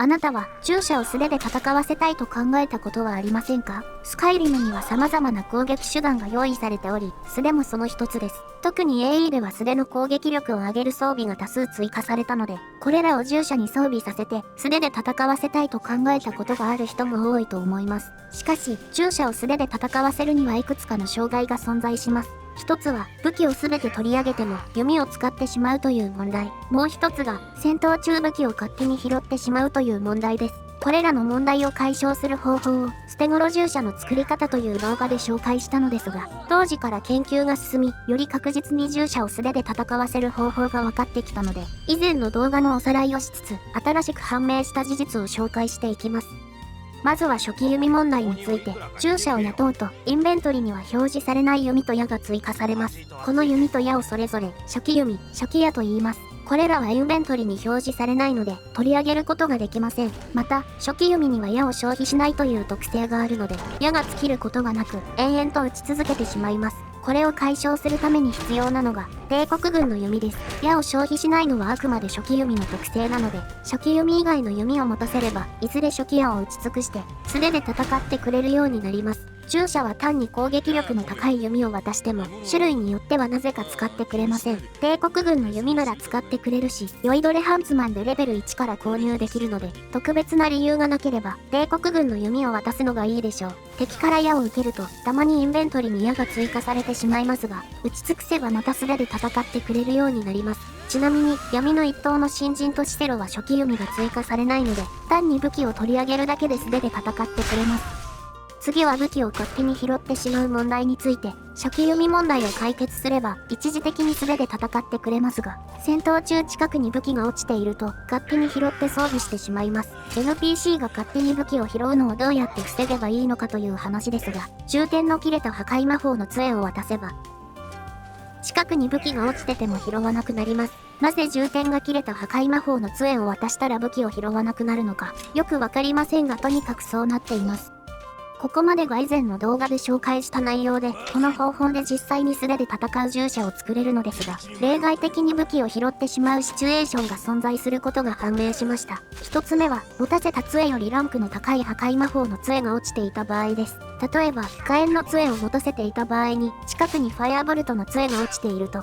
あなたは従者を素手で戦わせたいと考えたことはありませんか？スカイリムには様々な攻撃手段が用意されており、素手もその一つです。特に AE では素手の攻撃力を上げる装備が多数追加されたので、これらを従者に装備させて素手で戦わせたいと考えたことがある人も多いと思います。しかし、従者を素手で戦わせるにはいくつかの障害が存在します。一つは武器をすべて取り上げても弓を使ってしまうという問題。もう一つが戦闘中武器を勝手に拾ってしまうという問題です。これらの問題を解消する方法を捨て頃従者の作り方という動画で紹介したのですが、当時から研究が進み、より確実に従者を素手で戦わせる方法が分かってきたので、以前の動画のおさらいをしつつ、新しく判明した事実を紹介していきます。まずは初期弓問題について、従者を雇うと、インベントリには表示されない弓と矢が追加されます。この弓と矢をそれぞれ、初期弓、初期矢と言います。これらはインベントリに表示されないので、取り上げることができません。また、初期弓には矢を消費しないという特性があるので、矢が尽きることがなく、延々と撃ち続けてしまいます。これを解消するために必要なのが、帝国軍の弓です。矢を消費しないのはあくまで初期弓の特性なので、初期弓以外の弓を持たせれば、いずれ初期矢を撃ち尽くして、素手で戦ってくれるようになります。従者は単に攻撃力の高い弓を渡しても、種類によってはなぜか使ってくれません。帝国軍の弓なら使ってくれるし、酔いどれハンツマンでレベル1から購入できるので、特別な理由がなければ、帝国軍の弓を渡すのがいいでしょう。敵から矢を受けると、たまにインベントリに矢が追加されてしまいますが、撃ち尽くせばまた素手で戦ってくれるようになります。ちなみに、闇の一等の新人とシセロは初期弓が追加されないので、単に武器を取り上げるだけで素手で戦ってくれます。次は武器を勝手に拾ってしまう問題について、初期弓問題を解決すれば、一時的に素手で戦ってくれますが、戦闘中近くに武器が落ちていると、勝手に拾って装備してしまいます。NPC が勝手に武器を拾うのをどうやって防げばいいのかという話ですが、充填の切れた破壊魔法の杖を渡せば、近くに武器が落ちてても拾わなくなります。なぜ充填が切れた破壊魔法の杖を渡したら武器を拾わなくなるのか、よくわかりませんがとにかくそうなっています。ここまでが以前の動画で紹介した内容で、この方法で実際に素手で戦う従者を作れるのですが、例外的に武器を拾ってしまうシチュエーションが存在することが判明しました。一つ目は、持たせた杖よりランクの高い破壊魔法の杖が落ちていた場合です。例えば、火炎の杖を持たせていた場合に、近くにファイアボルトの杖が落ちていると、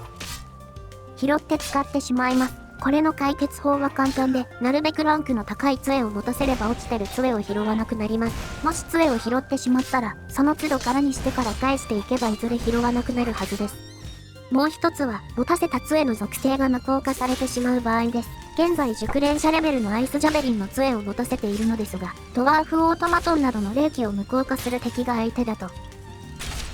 拾って使ってしまいます。これの解決法は簡単で、なるべくランクの高い杖を持たせれば落ちてる杖を拾わなくなります。もし杖を拾ってしまったら、その都度空にしてから返していけばいずれ拾わなくなるはずです。もう一つは、持たせた杖の属性が無効化されてしまう場合です。現在熟練者レベルのアイスジャベリンの杖を持たせているのですが、ドワーフオートマトンなどの霊気を無効化する敵が相手だと、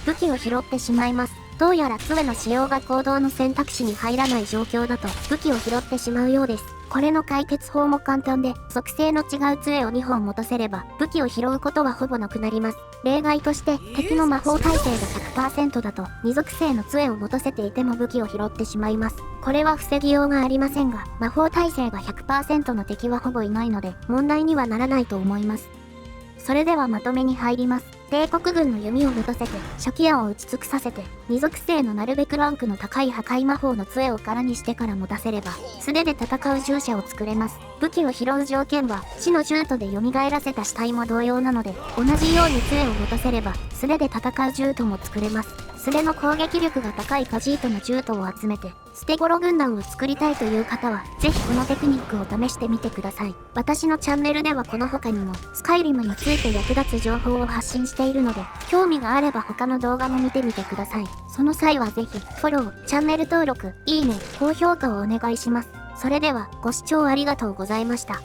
武器を拾ってしまいます。どうやら杖の使用が行動の選択肢に入らない状況だと武器を拾ってしまうようです。これの解決法も簡単で、属性の違う杖を2本持たせれば武器を拾うことはほぼなくなります。例外として敵の魔法耐性が 100% だと2属性の杖を持たせていても武器を拾ってしまいます。これは防ぎようがありませんが、魔法耐性が 100% の敵はほぼいないので問題にはならないと思います。それではまとめに入ります。帝国軍の弓を持たせて、初期矢を撃ち尽くさせて、2属性のなるべくランクの高い破壊魔法の杖を空にしてから持たせれば、素手で戦う従者を作れます。武器を拾う条件は、死の獣人で蘇らせた死体も同様なので、同じように杖を持たせれば、素手で戦う獣人も作れます。素手の攻撃力が高いカジートの獣人を集めて、捨て頃軍団を作りたいという方は、ぜひこのテクニックを試してみてください。私のチャンネルではこの他にも、スカイリムについて役立つ情報を発信しているので、興味があれば他の動画も見てみてください。その際はぜひ、フォロー、チャンネル登録、いいね、高評価をお願いします。それでは、ご視聴ありがとうございました。